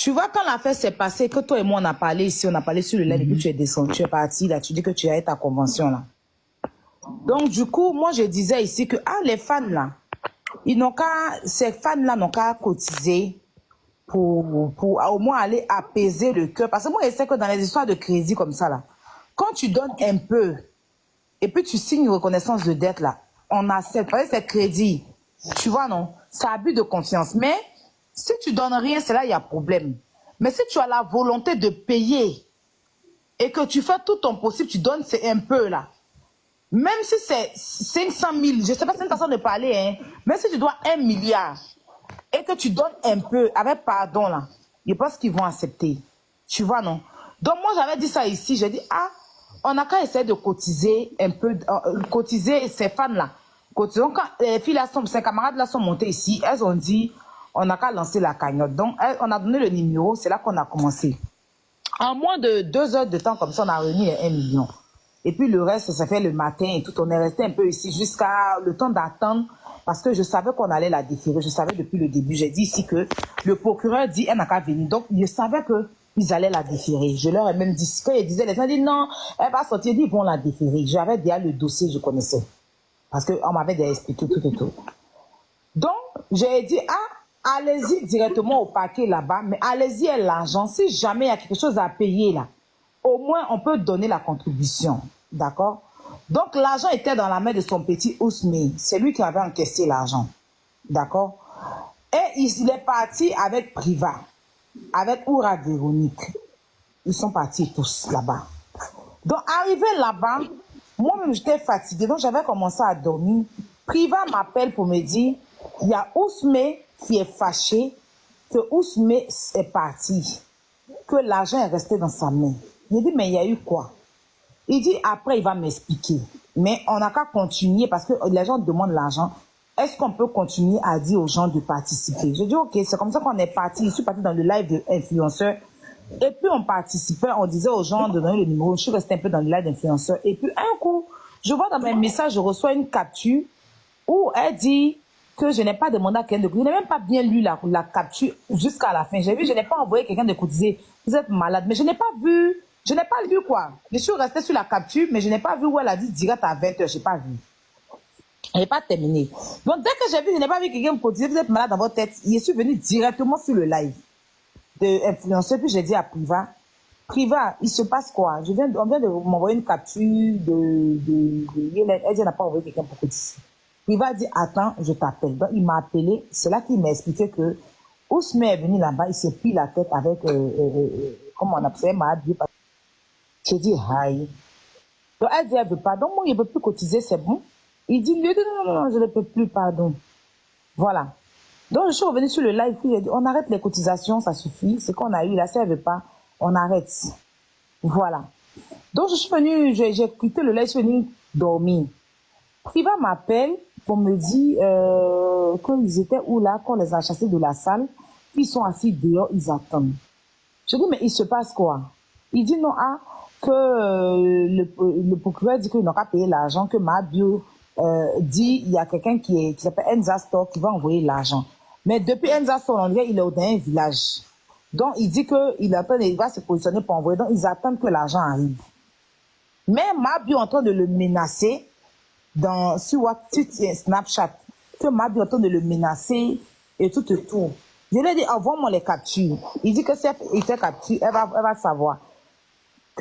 Tu vois, quand l'affaire s'est passée, que toi et moi, on a parlé ici, on a parlé sur le live, et puis tu es descendu, tu es parti, là, tu dis que tu as ta convention, là. Donc, du coup, moi, je disais ici que, les fans, là, ces fans-là n'ont qu'à cotiser pour au moins aller apaiser le cœur. Parce que moi, je sais que dans les histoires de crédit comme ça, là, quand tu donnes un peu, et puis tu signes une reconnaissance de dette, là, on accepte. Parce que c'est crédit. Tu vois, non? C'est abus de confiance. Mais, si tu donnes rien, c'est là il y a problème. Mais si tu as la volonté de payer, et que tu fais tout ton possible, tu donnes, c'est un peu, là. Même si c'est 500 000, je ne sais pas si c'est une façon de parler, hein, même si tu dois 1 milliard et que tu donnes un peu, avec pardon, là, je pense qu'ils vont accepter. Tu vois, non? Donc, moi, j'avais dit ça ici. J'ai dit, on n'a qu'à essayer de cotiser un peu, cotiser ces fans-là. Donc, quand les filles-là ces camarades-là sont montées ici, elles ont dit, on n'a qu'à lancer la cagnotte. Donc, on a donné le numéro, c'est là qu'on a commencé. En moins de 2 heures de temps, comme ça, on a réuni les 1 million. Et puis le reste, ça fait le matin et tout. On est resté un peu ici jusqu'à le temps d'attendre parce que je savais qu'on allait la déférer. Je savais depuis le début. J'ai dit ici que le procureur dit elle n'a qu'à venir. Donc je savais qu'ils allaient la déférer. Je leur ai même dit, quand ils disaient, les gens disent non, elle va sortir, ils vont la déférer. J'avais déjà le dossier, je connaissais. Parce qu'on m'avait déjà expliqué tout et tout. Donc j'ai dit, allez-y directement au paquet là-bas, mais allez-y à l'argent. Si jamais il y a quelque chose à payer là, au moins, on peut donner la contribution. D'accord? Donc, l'argent était dans la main de son petit Ousmane. C'est lui qui avait encaissé l'argent. D'accord? Et il est parti avec Priva, avec Oura Véronique. Ils sont partis tous là-bas. Donc, arrivé là-bas, moi-même, j'étais fatiguée. Donc, j'avais commencé à dormir. Priva m'appelle pour me dire, il y a Ousmane qui est fâché, que Ousmane est parti, que l'argent est resté dans sa main. J'ai dit, mais il y a eu quoi? Il dit, après, il va m'expliquer. Mais on n'a qu'à continuer parce que les gens demandent l'argent. Est-ce qu'on peut continuer à dire aux gens de participer? Je dis, ok, c'est comme ça qu'on est parti. Je suis parti dans le live de influenceurs. Et puis, on participait, on disait aux gens de donner le numéro. Je suis resté un peu dans le live d'influenceurs. Et puis, un coup, je vois dans mes messages, je reçois une capture où elle dit que je n'ai pas demandé à quelqu'un de cotiser. Je n'ai même pas bien lu la capture jusqu'à la fin. J'ai vu, je n'ai pas envoyé quelqu'un de cotiser. Vous êtes malade. Mais je n'ai pas vu. Je n'ai pas lu quoi. Je suis restée sur la capture, mais je n'ai pas vu où elle a dit direct à 20 h. Je n'ai pas vu. Elle n'est pas terminée. Donc, dès que j'ai vu, je n'ai pas vu quelqu'un me cotiser, vous êtes malade dans votre tête. Je suis venue directement sur le live de influenceur. Puis j'ai dit à Priva, il se passe quoi? On vient de m'envoyer une capture elle dit, elle n'a pas envoyé quelqu'un pour cotiser. Priva dit, attends, je t'appelle. Donc, il m'a appelé. C'est là qu'il m'a expliqué que Ousmane est venu là-bas, il s'est pris la tête avec, comment on appelle ça, j'ai dit, aïe. Donc, elle dit, elle veut pas. Donc, moi, il ne veut plus cotiser, c'est bon. Il dit, non, je ne peux plus, pardon. Voilà. Donc, je suis revenue sur le live, puis j'ai dit, on arrête les cotisations, ça suffit. C'est qu'on a eu là, si elle ne veut pas, on arrête. Voilà. Donc, je suis venue, j'ai quitté le live, je suis venue dormir. Priva m'appelle pour me dire qu'ils étaient où là, qu'on les a chassés de la salle, puis ils sont assis dehors, ils attendent. Je dis, mais il se passe quoi? Il dit, non, que le procureur dit qu'il n'aura pas payé l'argent, que ma bio dit, il y a quelqu'un qui s'appelle Enza Store qui va envoyer l'argent. Mais depuis Enza Store, on dirait il est dans un village. Donc, il dit qu'il va se positionner pour envoyer. Donc, ils attendent que l'argent arrive. Mais ma bio est en train de le menacer sur WhatsApp, Snapchat, que ma bio est en train de le menacer et tout et tout. Je lui ai dit, envoie-moi les captures. Il dit que si il fait capture, elle va savoir.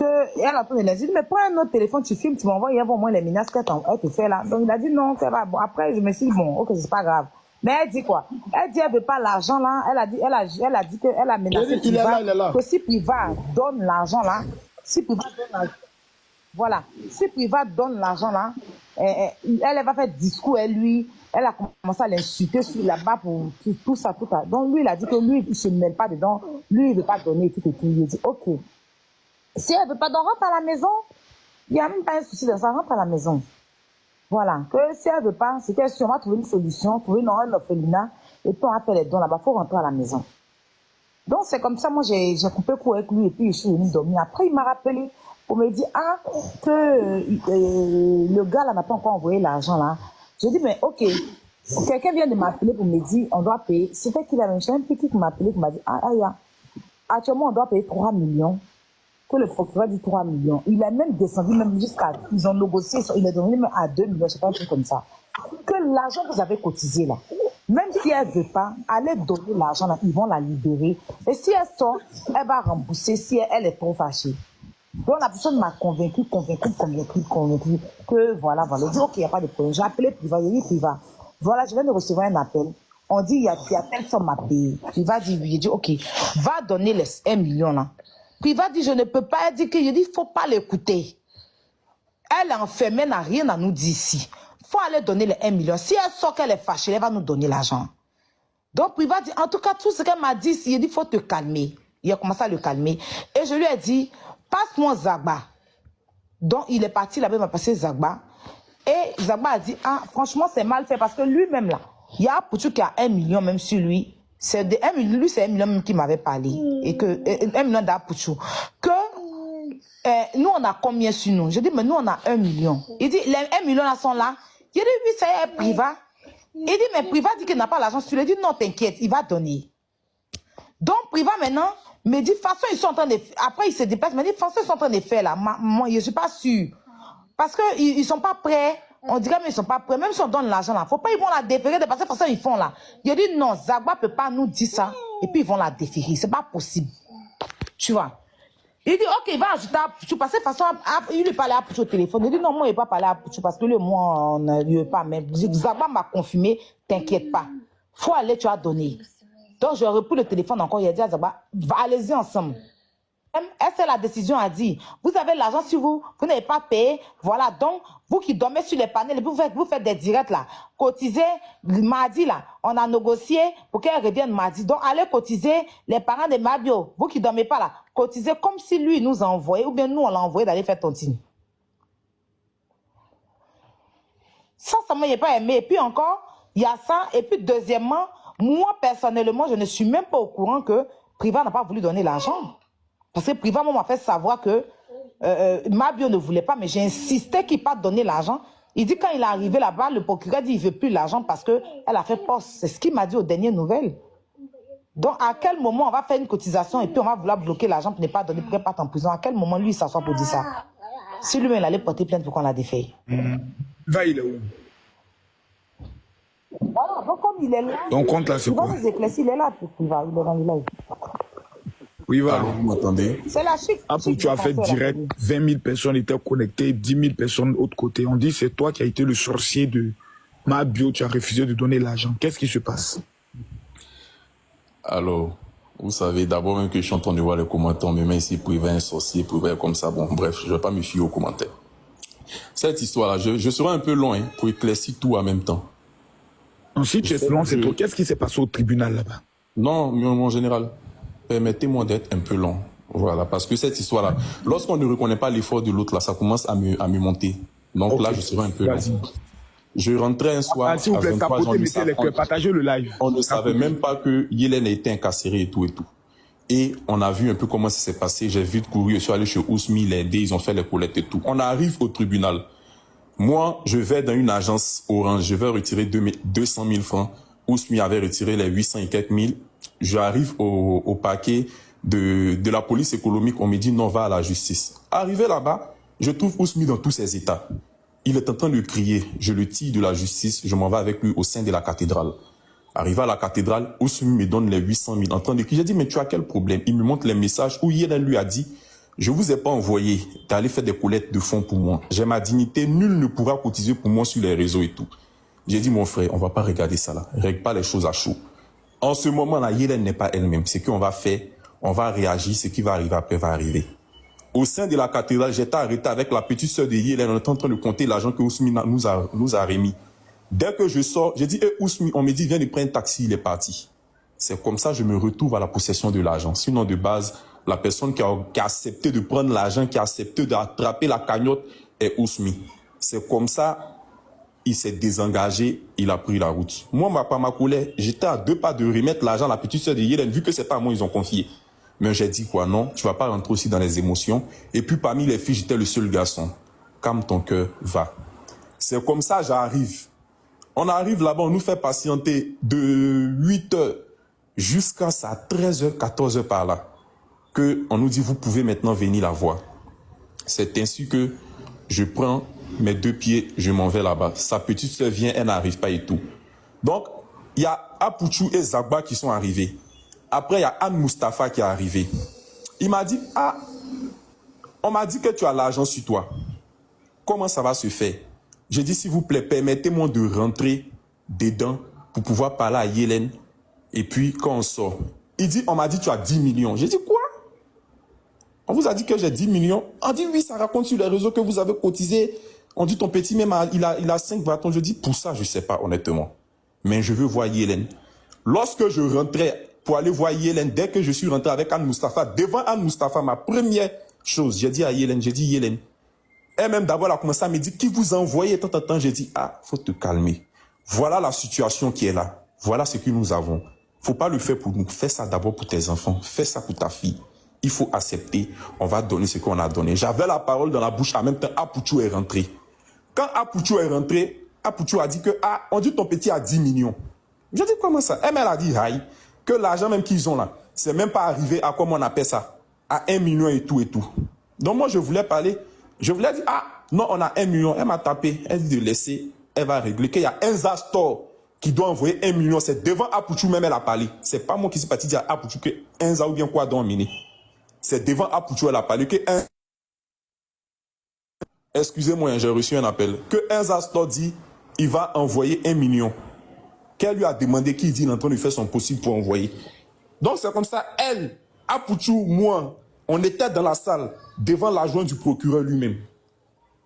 Elle a entendu, elle a dit, mais prends un autre téléphone, tu filmes, tu m'envoies, il y a au moins les menaces qu'elle te fait là. Donc il a dit non, ça va. Bon, après, je me suis dit, bon, ok, c'est pas grave. Mais elle dit quoi? Elle dit, elle veut pas l'argent là. Elle a dit qu'elle a menacé Priva, que si Priva donne l'argent là, si Priva donne l'argent, voilà, si Priva donne l'argent là, elle va faire discours, elle a commencé à l'insulter sur là-bas pour tout ça, tout ça. Donc lui, il a dit que lui, il se mêle pas dedans, lui, il veut pas donner tout et tout. Il a dit, ok. Si elle veut pas, donc rentre à la maison. Il n'y a même pas un souci de ça, rentre à la maison. Voilà. Que si elle veut pas, c'est qu'elle va trouver une solution, trouver une orphelinat, et puis on va faire les dons là-bas, faut rentrer à la maison. Donc c'est comme ça, moi j'ai coupé court avec lui, et puis je suis venue dormir. Après, il m'a rappelé pour me dire, que le gars là n'a pas encore envoyé l'argent là. J'ai dit, mais ok. Quelqu'un vient de m'appeler pour me dire, on doit payer. C'était qu'il avait un petit qui m'a appelé, qui m'a dit, Actuellement, on doit payer 3 millions. Que le procureur dit 3 millions. Il a même descendu, même jusqu'à. Ils ont négocié, il est devenu même à 2 millions, je sais pas, un truc comme ça. Que l'argent que vous avez cotisé là, même si elle ne veut pas, allez donner l'argent là, ils vont la libérer. Et si elle sort, elle va rembourser si elle est trop fâchée. Donc la personne m'a convaincu que voilà. Je dis ok, il n'y a pas de problème. J'ai appelé Priva, j'ai dit Priva. Voilà, je viens de recevoir un appel. On dit il y a telle somme à payer. Priva dit oui, j'ai dit ok, va donner les 1 million là. Priva dit je ne peux pas, elle dit que je dis il ne faut pas l'écouter. Elle est enfermée, n'a rien à nous dire ici. Il faut aller donner les 1 million. Si elle sort qu'elle est fâchée, elle va nous donner l'argent. Donc Priva dit en tout cas tout ce qu'elle m'a dit, il dit il faut te calmer. Il a commencé à le calmer. Et je lui ai dit passe-moi Zagba. Donc, il est parti là-bas, il m'a passé Zagba. Et Zagba a dit, ah, franchement, c'est mal fait parce que lui-même là, il y a Pouchou qui a 1 million même sur lui. C'est de 1 million, lui, c'est 1 million même qui m'avait parlé. Et que, 1 million d'Apouchou. Que, nous, on a combien sur nous? Je dis, mais nous, on a 1 million. Il dit, les 1 million là sont là. Il dit, oui, c'est Priva. Il dit, mais Priva dit qu'il n'a pas l'argent sur lui. Il dit, non, t'inquiète, il va donner. Donc, Priva maintenant, me dit, de toute façon, ils sont en train de faire. Après, ils se déplacent, me dit, de toute façon, ils sont en train de faire là. Moi, je ne suis pas sûre. Parce qu'ils ne sont pas prêts. On dirait, mais ils ne sont pas prêts. Même si on donne l'argent là, il ne faut pas, ils vont la déférer de parce que de toute façon, ils font là. Je dis, non, Zagba ne peut pas nous dire ça. Et puis, ils vont la déférer. Ce n'est pas possible. Tu vois. Il dit, ok, il va ajouter à Pouchou. Parce que de toute façon, il lui parlait à Pouchou au téléphone. Il dit, non, moi, il ne va pas parler à Pouchou parce que lui, moi, on ne veut pas. Mais Zagba m'a confirmé, t'inquiète pas. Il faut aller, tu as donné. Donc, je repris le téléphone encore. Il a dit à Zagba, allez-y ensemble. Elle, c'est la décision à dire. Vous avez l'argent sur vous, vous n'avez pas payé. Voilà, donc, vous qui dormez sur les panels, vous faites des directs là. Cotisez mardi là. On a négocié pour qu'elle revienne mardi. Donc, allez cotiser les parents de Mabio. Vous qui ne dormez pas là, cotisez comme si lui nous a envoyé ou bien nous, on l'a envoyé d'aller faire tontine. Ça m'a pas aimé. Et puis encore, il y a ça. Et puis, deuxièmement, moi, personnellement, je ne suis même pas au courant que Priva n'a pas voulu donner l'argent. Parce que Priva m'a fait savoir que Mabio ne voulait pas, mais j'ai insisté qu'il pas donner l'argent. Il dit quand il est arrivé là-bas, le procureur dit qu'il ne veut plus l'argent parce qu'elle a fait poste. C'est ce qu'il m'a dit aux dernières nouvelles. Donc, à quel moment on va faire une cotisation et puis on va vouloir bloquer l'argent pour ne pas donner, pour qu'elle parte en prison? À quel moment lui, il s'assoit pour dire ça? Si lui-même, il allait porter plainte pour qu'on la défaille. Va, il est où? Voilà, donc comme il est là, ton compte là, c'est quoi? Il va nous éclaircir, il est là, il est dans le live. Oui, va. Allô, vous m'entendez? C'est la chic. Après, tu as fait direct, 20 000 personnes étaient connectées, 10 000 personnes de l'autre côté. On dit c'est toi qui as été le sorcier de Mabio, tu as refusé de donner l'argent. Qu'est-ce qui se passe? Alors, vous savez, d'abord même que je suis en train de voir les commentaires, mais même ici, Priva un sorcier, Priva comme ça. Bon, bref, je ne vais pas me fier aux commentaires. Cette histoire-là, je serai un peu long pour éclaircir tout en même temps. Ensuite, tu es long, c'est toi. Qu'est-ce qui s'est passé au tribunal là-bas? Non, mon général, permettez-moi d'être un peu long. Voilà, parce que cette histoire-là, lorsqu'on ne reconnaît pas l'effort de l'autre, là, ça commence à me monter. Donc okay. Là, je serai un peu long. Je rentrais un soir s'il vous plaît, mettez les cœurs, partagez le live. On ne savait même pas que Yélène était incarcérée et tout et tout. Et on a vu un peu comment ça s'est passé. J'ai vite couru, je suis allé chez Ousmi, l'aider, ils ont fait les collectes et tout. On arrive au tribunal. Moi, je vais dans une agence Orange, je vais retirer 200 000 francs. Ousmi avait retiré les 800 et quelques mille. J'arrive au paquet de la police économique, on me dit non, va à la justice. Arrivé là-bas, je trouve Ousmi dans tous ses états. Il est en train de crier, je le tire de la justice, je m'en vais avec lui au sein de la cathédrale. Arrivé à la cathédrale, Ousmi me donne les 800 000 en train de crier. J'ai dit, mais tu as quel problème? Il me montre les messages où Yélen lui a dit, je vous ai pas envoyé d'aller faire des collectes de fonds pour moi. J'ai ma dignité, nul ne pourra cotiser pour moi sur les réseaux et tout. J'ai dit, mon frère, on va pas regarder ça là. Règle pas les choses à chaud. En ce moment-là, Yélen n'est pas elle-même. C'est qu'on va faire, on va réagir, ce qui va arriver après va arriver. Au sein de la cathédrale, j'étais arrêté avec la petite sœur de Yélen. On était en train de compter l'argent que Ousmi nous a remis. Dès que je sors, j'ai dit, Ousmi, on me dit, viens de prendre un taxi, il est parti. C'est comme ça que je me retrouve à la possession de l'argent. Sinon, de base, la personne qui a accepté de prendre l'argent, qui a accepté d'attraper la cagnotte est Ousmi. C'est comme ça, il s'est désengagé, il a pris la route. Moi, ma colère, j'étais à 2 pas de remettre l'argent à la petite sœur de Yélen, vu que c'est pas à moi ils ont confié. Mais j'ai dit quoi, non, tu vas pas rentrer aussi dans les émotions. Et puis parmi les filles, j'étais le seul garçon. Calme ton cœur, va. C'est comme ça, j'arrive. On arrive là-bas, on nous fait patienter de 8h jusqu'à 13h, 14h par là. qu'on nous dit, vous pouvez maintenant venir la voir. C'est ainsi que je prends mes 2 pieds, je m'en vais là-bas. Sa petite sœur vient, elle n'arrive pas et tout. Donc, il y a Apouchou et Zagba qui sont arrivés. Après, il y a Anne Mustapha qui est arrivé. Il m'a dit, ah, on m'a dit que tu as l'argent sur toi. Comment ça va se faire? J'ai dit, s'il vous plaît, permettez-moi de rentrer dedans pour pouvoir parler à Yélène. Et puis, quand on sort, il dit, on m'a dit, tu as 10 millions. J'ai dit, quoi? On vous a dit que j'ai 10 millions. On dit, oui, ça raconte sur les réseaux que vous avez cotisé. On dit, ton petit, même, il a 5 bâtons. Je dis, pour ça, je ne sais pas, honnêtement. Mais je veux voir Yélène. Lorsque je rentrais pour aller voir Yélène, dès que je suis rentré avec Anne Mustapha, devant Anne Mustapha, ma première chose, j'ai dit à Yélène, elle-même d'abord, elle a commencé à me dire, qui vous a envoyé tant. J'ai dit, ah, faut te calmer. Voilà la situation qui est là. Voilà ce que nous avons. Faut pas le faire pour nous. Fais ça d'abord pour tes enfants. Fais ça pour ta fille. Il faut accepter. On va donner ce qu'on a donné. J'avais la parole dans la bouche. En même temps, Apouchou est rentré. Quand Apouchou est rentré, Apouchou a dit que, ah, on dit ton petit a 10 millions. Je dis, comment ça? Elle a dit, aïe, que l'argent même qu'ils ont là, c'est même pas arrivé à, comment on appelle ça, à 1 million et tout et tout. Donc moi, je voulais parler. Je voulais dire, ah, non, on a 1 million. Elle m'a tapé. Elle dit de laisser. Elle va régler. Qu'il y a un Zastor qui doit envoyer 1 million. C'est devant Apouchou même, elle a parlé. C'est pas moi qui suis parti dire à Apouchou que 1 Za ou bien quoi doit emmener. C'est devant Apouchou, elle a parlé que un... Excusez-moi, j'ai reçu un appel. Que un Zastor dit, il va envoyer 1 million. Qu'elle lui a demandé, qui dit, il est en train de faire son possible pour envoyer. Donc c'est comme ça, elle, Apouchou, moi, on était dans la salle, devant l'adjoint du procureur lui-même.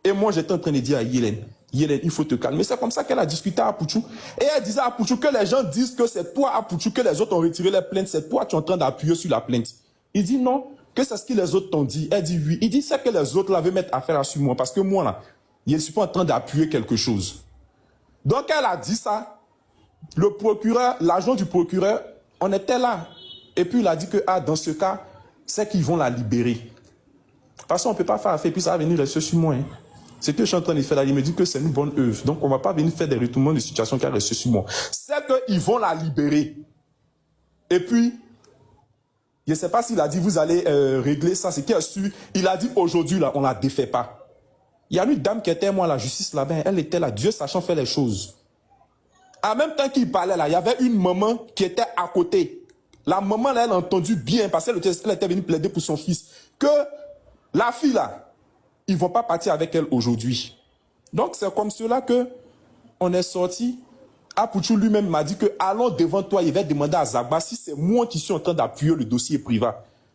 Et moi, j'étais en train de dire à Yélène, il faut te calmer. C'est comme ça qu'elle a discuté à Apouchou. Et elle disait à Apouchou que les gens disent que c'est toi, Apouchou, que les autres ont retiré les plaintes. C'est toi qui es en train d'appuyer sur la plainte. Il dit non, que c'est ce que les autres t'ont dit. Elle dit oui. Il dit c'est que les autres là veulent mettre affaire sur moi. Parce que moi, là, je ne suis pas en train d'appuyer quelque chose. Donc, elle a dit ça. Le procureur, l'agent du procureur, on était là. Et puis, il a dit que, ah, dans ce cas, c'est qu'ils vont la libérer. De toute façon, on ne peut pas faire affaire, puis ça va venir rester sur moi. Hein. Ce que je suis en train de faire là, il me dit que c'est une bonne œuvre. Donc, on ne va pas venir faire des retournements de situation qui a resté sur moi. C'est qu'ils vont la libérer. Et puis, je ne sais pas s'il a dit, vous allez régler ça. C'est qu'il a su. Il a dit, aujourd'hui, là, on ne la défait pas. Il y a une dame qui était, moi, à la justice là-bas. Elle était là, Dieu sachant faire les choses. En même temps qu'il parlait là, il y avait une maman qui était à côté. La maman, là, elle a entendu bien, parce qu'elle était venue plaider pour son fils, que la fille là, ils ne vont pas partir avec elle aujourd'hui. Donc c'est comme cela que on est sorti. Apouchou lui-même m'a dit que allons devant toi, il va demander à Zagba si c'est moi qui suis en train d'appuyer le dossier privé.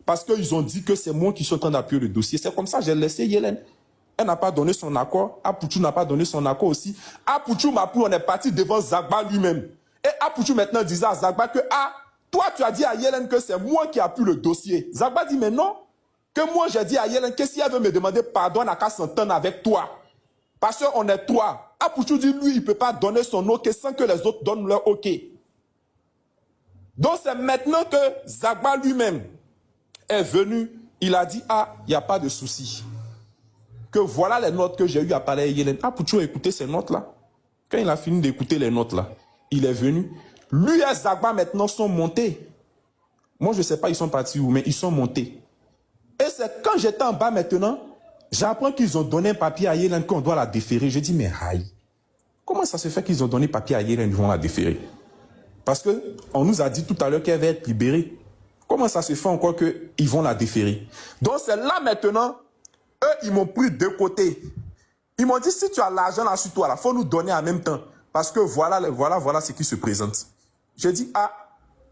Parce qu'ils ont dit que c'est moi qui suis en train d'appuyer le dossier. C'est comme ça que j'ai laissé Yélène. Elle n'a pas donné son accord. Apouchou n'a pas donné son accord aussi. Apouchou m'a pris, on est parti devant Zagba lui-même. Et Apouchou maintenant disait à Zagba que, ah, toi tu as dit à Yélène que c'est moi qui appuie le dossier. Zagba dit, mais non, que moi j'ai dit à Yélène que si elle veut me demander pardon, elle n'a qu'à s'entendre avec toi. Parce qu'on est trois. Apouchou dit, lui, il ne peut pas donner son OK sans que les autres donnent leur OK. Donc c'est maintenant que Zagba lui-même est venu. Il a dit, ah, il n'y a pas de souci. Que voilà les notes que j'ai eues à parler à Yélène. Apouchou a écouté ces notes-là. Quand il a fini d'écouter les notes-là, il est venu. Lui et Zagba maintenant sont montés. Moi, je ne sais pas, ils sont partis où, mais ils sont montés. Et c'est quand j'étais en bas maintenant, j'apprends qu'ils ont donné un papier à Yélène qu'on doit la déférer. Je dis, mais aïe, comment ça se fait qu'ils ont donné papier à Yélène, ils vont la déférer? Parce qu'on nous a dit tout à l'heure qu'elle va être libérée. Comment ça se fait encore qu'ils vont la déférer? Donc c'est là maintenant, eux, ils m'ont pris de côté. Ils m'ont dit, si tu as l'argent là sur toi, il faut nous donner en même temps. Parce que voilà ce qui se présente. J'ai dit, ah,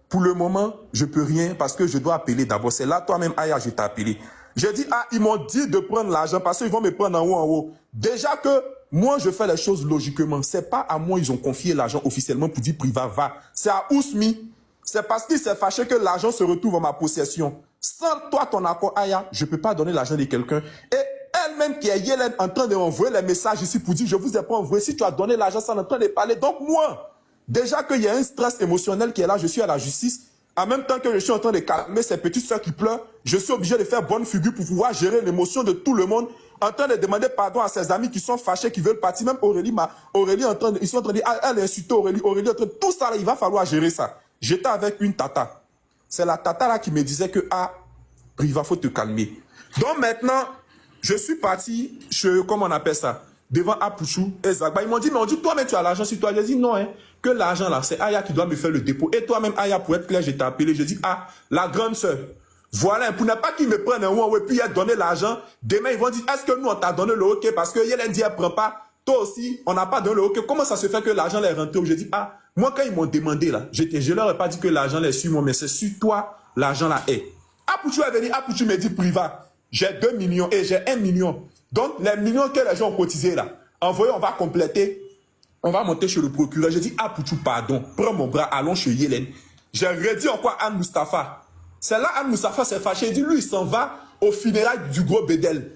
pour le moment, je ne peux rien parce que je dois appeler d'abord. C'est là, toi-même, Aya, je t'ai appelé. J'ai dit, ah, ils m'ont dit de prendre l'argent parce qu'ils vont me prendre en haut. Déjà que moi, je fais les choses logiquement. Ce n'est pas à moi, ils ont confié l'argent officiellement pour dire Priva va. C'est à Ousmi. C'est parce qu'il s'est fâché que l'argent se retrouve en ma possession. Sans toi, ton accord, Aya, je ne peux pas donner l'argent de quelqu'un. Et elle-même qui est Yélène en train d'envoyer les messages ici pour dire, je ne vous ai pas envoyé. Si tu as donné l'argent, ça en train de parler. Donc moi, déjà qu'il y a un stress émotionnel qui est là, je suis à la justice. En même temps que je suis en train de calmer ces petites soeurs qui pleurent, je suis obligé de faire bonne figure pour pouvoir gérer l'émotion de tout le monde, en train de demander pardon à ses amis qui sont fâchés, qui veulent partir. Même Aurélie, ils sont en train de dire, ah, elle a insulté Aurélie, tout ça, là, il va falloir gérer ça. J'étais avec une tata. C'est la tata là qui me disait que, ah, Priva, faut te calmer. Donc maintenant, je suis parti, comment on appelle ça, devant Apouchou et Zagba. Ils m'ont dit, mais on dit, toi-même, tu as l'argent sur toi. J'ai dit, non, hein, que l'argent là, c'est Aya qui doit me faire le dépôt. Et toi-même, Aya, pour être clair, je t'ai appelé. Je dis, ah, la grande sœur. Voilà, pour ne pas qu'ils me prennent un Huawei, puis ils donné l'argent. Demain, ils vont dire, est-ce que nous, on t'a donné le OK? Parce que Yelen dit, elle prend pas. Toi aussi, on n'a pas donné le OK. Comment ça se fait que l'argent est rentré? Je dis, ah, moi, quand ils m'ont demandé là, je leur ai pas dit que l'argent est sur moi, mais c'est sur toi, l'argent là est. Apouchou est venu, Apouchou me dit, Priva, j'ai 2 millions et j'ai 1 million. Donc, les millions que les gens ont cotisés là, envoyez, on va compléter. On va monter chez le procureur. J'ai dit, Apouchou, pardon, prends mon bras, allons chez Yelen. J'ai redit encore Anne Moustapha. C'est là Anne Moustapha s'est fâché. Il dit, lui, il s'en va au funérailles du gros Bédel.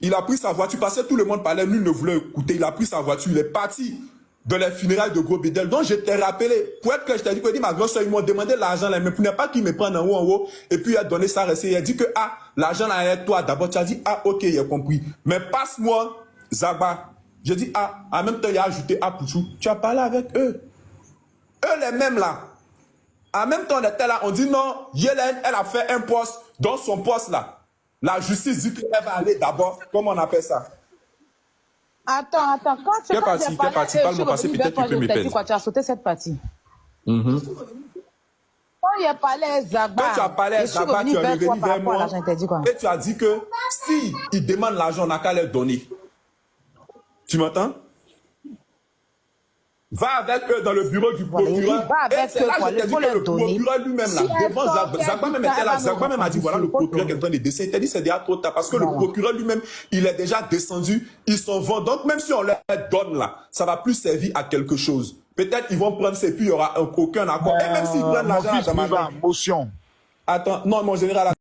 Il a pris sa voiture, parce que tout le monde parlait, lui ne voulait écouter. Il a pris sa voiture, il est parti dans les funérailles de gros Bédel. Donc, je t'ai rappelé, pour être que je t'ai dit, ma grosse soeur, ils m'ont demandé l'argent là, mais pour ne pas qu'ils me prennent en haut, et puis il a donné sa recette. Il a dit que, ah, l'argent là est toi. D'abord, tu as dit, ah, ok, il a compris. Mais passe-moi, Zagba. J'ai dit, ah, en même temps, il a ajouté Apouchou. Tu as parlé avec eux. Eux, les mêmes là. En même temps, on était là, on dit non, Yelen, elle a fait un poste, dans son poste là. La justice dit qu'elle va aller d'abord, comment on appelle ça? Attends, quand tu Quelle partie, parle mon passé, peut-être tu peux me perdre. Tu as sauté cette partie. Quand il a parlé à Zagba, quand tu as parlé à Zagba, tu es revenu vers moi et tu as dit que si il demande l'argent, on n'a qu'à leur donner. Tu m'entends? Va avec eux dans le bureau du procureur. Va avec eux, le procureur lui-même là, devant Zagba même était là. Zagba même a dit voilà le procureur qui est en train de descendre. Il t'a dit c'est déjà trop tard parce que le procureur lui-même, il est déjà descendu, ils s'en vont. Donc même si on leur donne là, ça va plus servir à quelque chose. Peut-être ils vont prendre ces puis il n'y aura aucun accord. Et même s'ils prennent l'argent, motion. Attends, non, mon général.